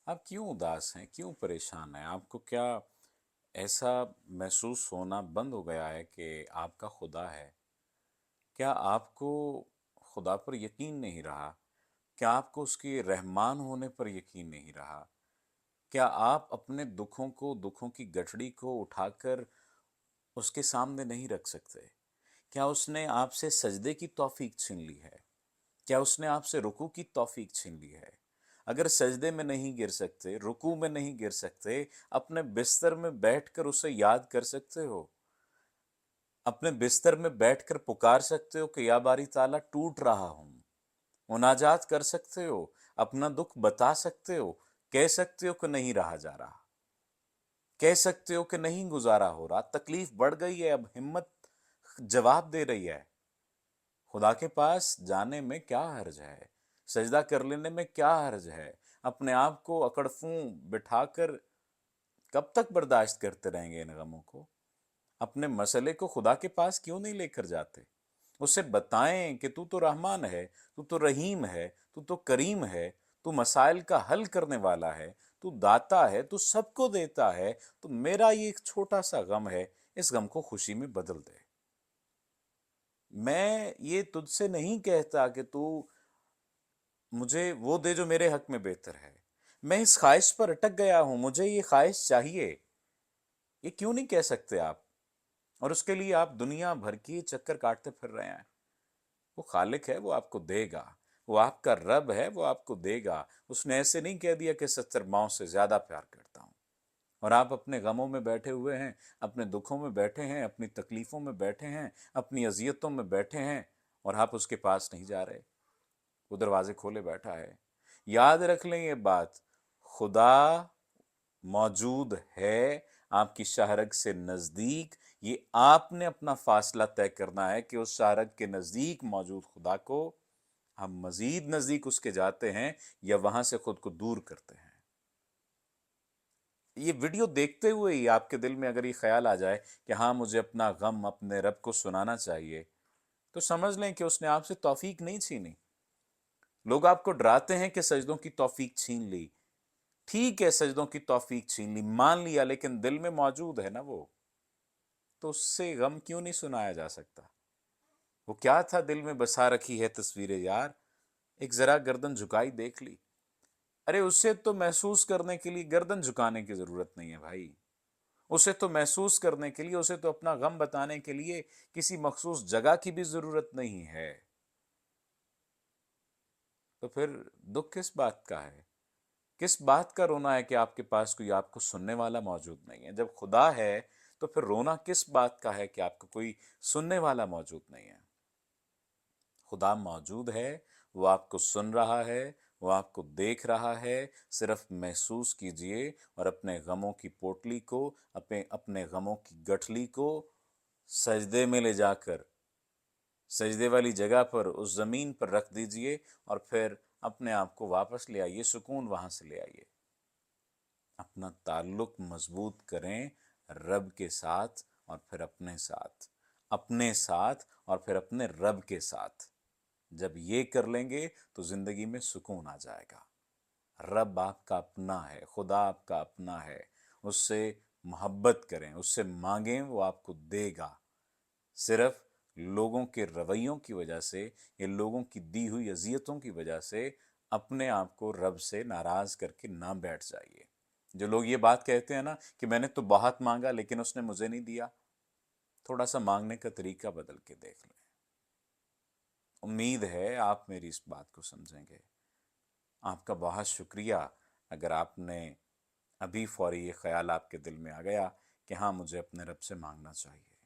आप क्यों उदास हैं? क्यों परेशान हैं? आपको क्या ऐसा महसूस होना बंद हो गया है कि आपका खुदा है? क्या आपको खुदा पर यकीन नहीं रहा? क्या आपको उसके रहमान होने पर यकीन नहीं रहा? क्या आप अपने दुखों की गठड़ी को उठाकर उसके सामने नहीं रख सकते? क्या उसने आपसे सजदे की तौफीक छीन ली है? क्या उसने आपसे रुकू की तौफीक छीन ली है? अगर सजदे में नहीं गिर सकते, रुकू में नहीं गिर सकते, अपने बिस्तर में बैठकर उसे याद कर सकते हो? अपने बिस्तर में बैठकर पुकार सकते हो कि या बारी ताला टूट रहा हूं? मुनाजात कर सकते हो? अपना दुख बता सकते हो? कह सकते हो कि नहीं रहा जा रहा? कह सकते हो कि नहीं गुजारा हो रहा, तकलीफ बढ़ गई है, अब हिम्मत जवाब दे रही है। खुदा के पास जाने में क्या हर्ज है? सजदा कर लेने में क्या हर्ज है? अपने आप को अकड़फूं बिठाकर कब तक बर्दाश्त करते रहेंगे इन गमों को? अपने मसले को खुदा के पास क्यों नहीं लेकर जाते? उसे बताएं कि तू तो रहमान है, तू तो रहीम है, तू तो करीम है, तू मसाइल का हल करने वाला है, तू दाता है, तू सबको देता है। तो मेरा ये एक छोटा सा गम है, इस गम को खुशी में बदल दे। मैं ये तुझसे नहीं कहता कि तू मुझे वो दे जो मेरे हक में बेहतर है। मैं इस ख्वाहिश पर अटक गया हूं, मुझे ये ख्वाहिश चाहिए। ये क्यों नहीं कह सकते आप? और उसके लिए आप दुनिया भर की चक्कर काटते फिर रहे हैं। वो खालिक है, वो आपको देगा। वो आपका रब है, वो आपको देगा। उसने ऐसे नहीं कह दिया कि 70 माओं से ज्यादा प्यार करता हूं। और आप अपने गमों में बैठे हुए हैं, अपने दुखों में बैठे हैं, अपनी तकलीफों में बैठे हैं, अपनी अजियतों में बैठे हैं, और आप उसके पास नहीं जा रहे। वो दरवाजे खोले बैठा है। याद रख लें ये बात, खुदा मौजूद है आपकी शाहरग से नजदीक। ये आपने अपना फासला तय करना है कि उस शाहरग के नजदीक मौजूद खुदा को हम मजीद नजदीक उसके जाते हैं या वहां से खुद को दूर करते हैं। ये वीडियो देखते हुए ही आपके दिल में अगर ये ख्याल आ जाए कि हाँ, मुझे अपना गम अपने रब को सुनाना चाहिए, तो समझ लें कि उसने आपसे तौफीक नहीं छीनी। लोग आपको डराते हैं कि सजदों की तौफीक छीन ली। ठीक है, सजदों की तौफीक छीन ली, मान लिया, लेकिन दिल में मौजूद है ना वो। तो उससे गम क्यों नहीं सुनाया जा सकता? वो क्या था दिल में बसा रखी है तस्वीरें यार, एक जरा गर्दन झुकाई देख ली। अरे उसे तो महसूस करने के लिए गर्दन झुकाने की जरूरत नहीं है भाई। उसे तो महसूस करने के लिए, उसे तो अपना गम बताने के लिए किसी मखसूस जगह की भी जरूरत नहीं है। तो फिर दुख किस बात का है? किस बात का रोना है कि आपके पास कोई आपको सुनने वाला मौजूद नहीं है? जब खुदा है तो फिर रोना किस बात का है कि आपको कोई सुनने वाला मौजूद नहीं है? खुदा मौजूद है, वो आपको सुन रहा है, वो आपको देख रहा है। सिर्फ महसूस कीजिए और अपने गमों की पोटली को, अपने अपने गमों की गठली को सजदे में ले जाकर सजदे वाली जगह पर उस जमीन पर रख दीजिए, और फिर अपने आप को वापस ले आइए, सुकून वहां से ले आइए। अपना ताल्लुक मजबूत करें रब के साथ, और फिर अपने साथ, अपने साथ और फिर अपने रब के साथ। जब ये कर लेंगे तो जिंदगी में सुकून आ जाएगा। रब आपका अपना है, खुदा आपका अपना है। उससे मोहब्बत करें, उससे मांगें, वो आपको देगा। सिर्फ लोगों के रवैयों की वजह से या लोगों की दी हुई अजियतों की वजह से अपने आप को रब से नाराज करके ना बैठ जाइए। जो लोग ये बात कहते हैं ना कि मैंने तो बहुत मांगा लेकिन उसने मुझे नहीं दिया, थोड़ा सा मांगने का तरीका बदल के देख लें। उम्मीद है आप मेरी इस बात को समझेंगे। आपका बहुत शुक्रिया अगर आपने अभी फौरी ये ख्याल आपके दिल में आ गया कि हाँ, मुझे अपने रब से मांगना चाहिए।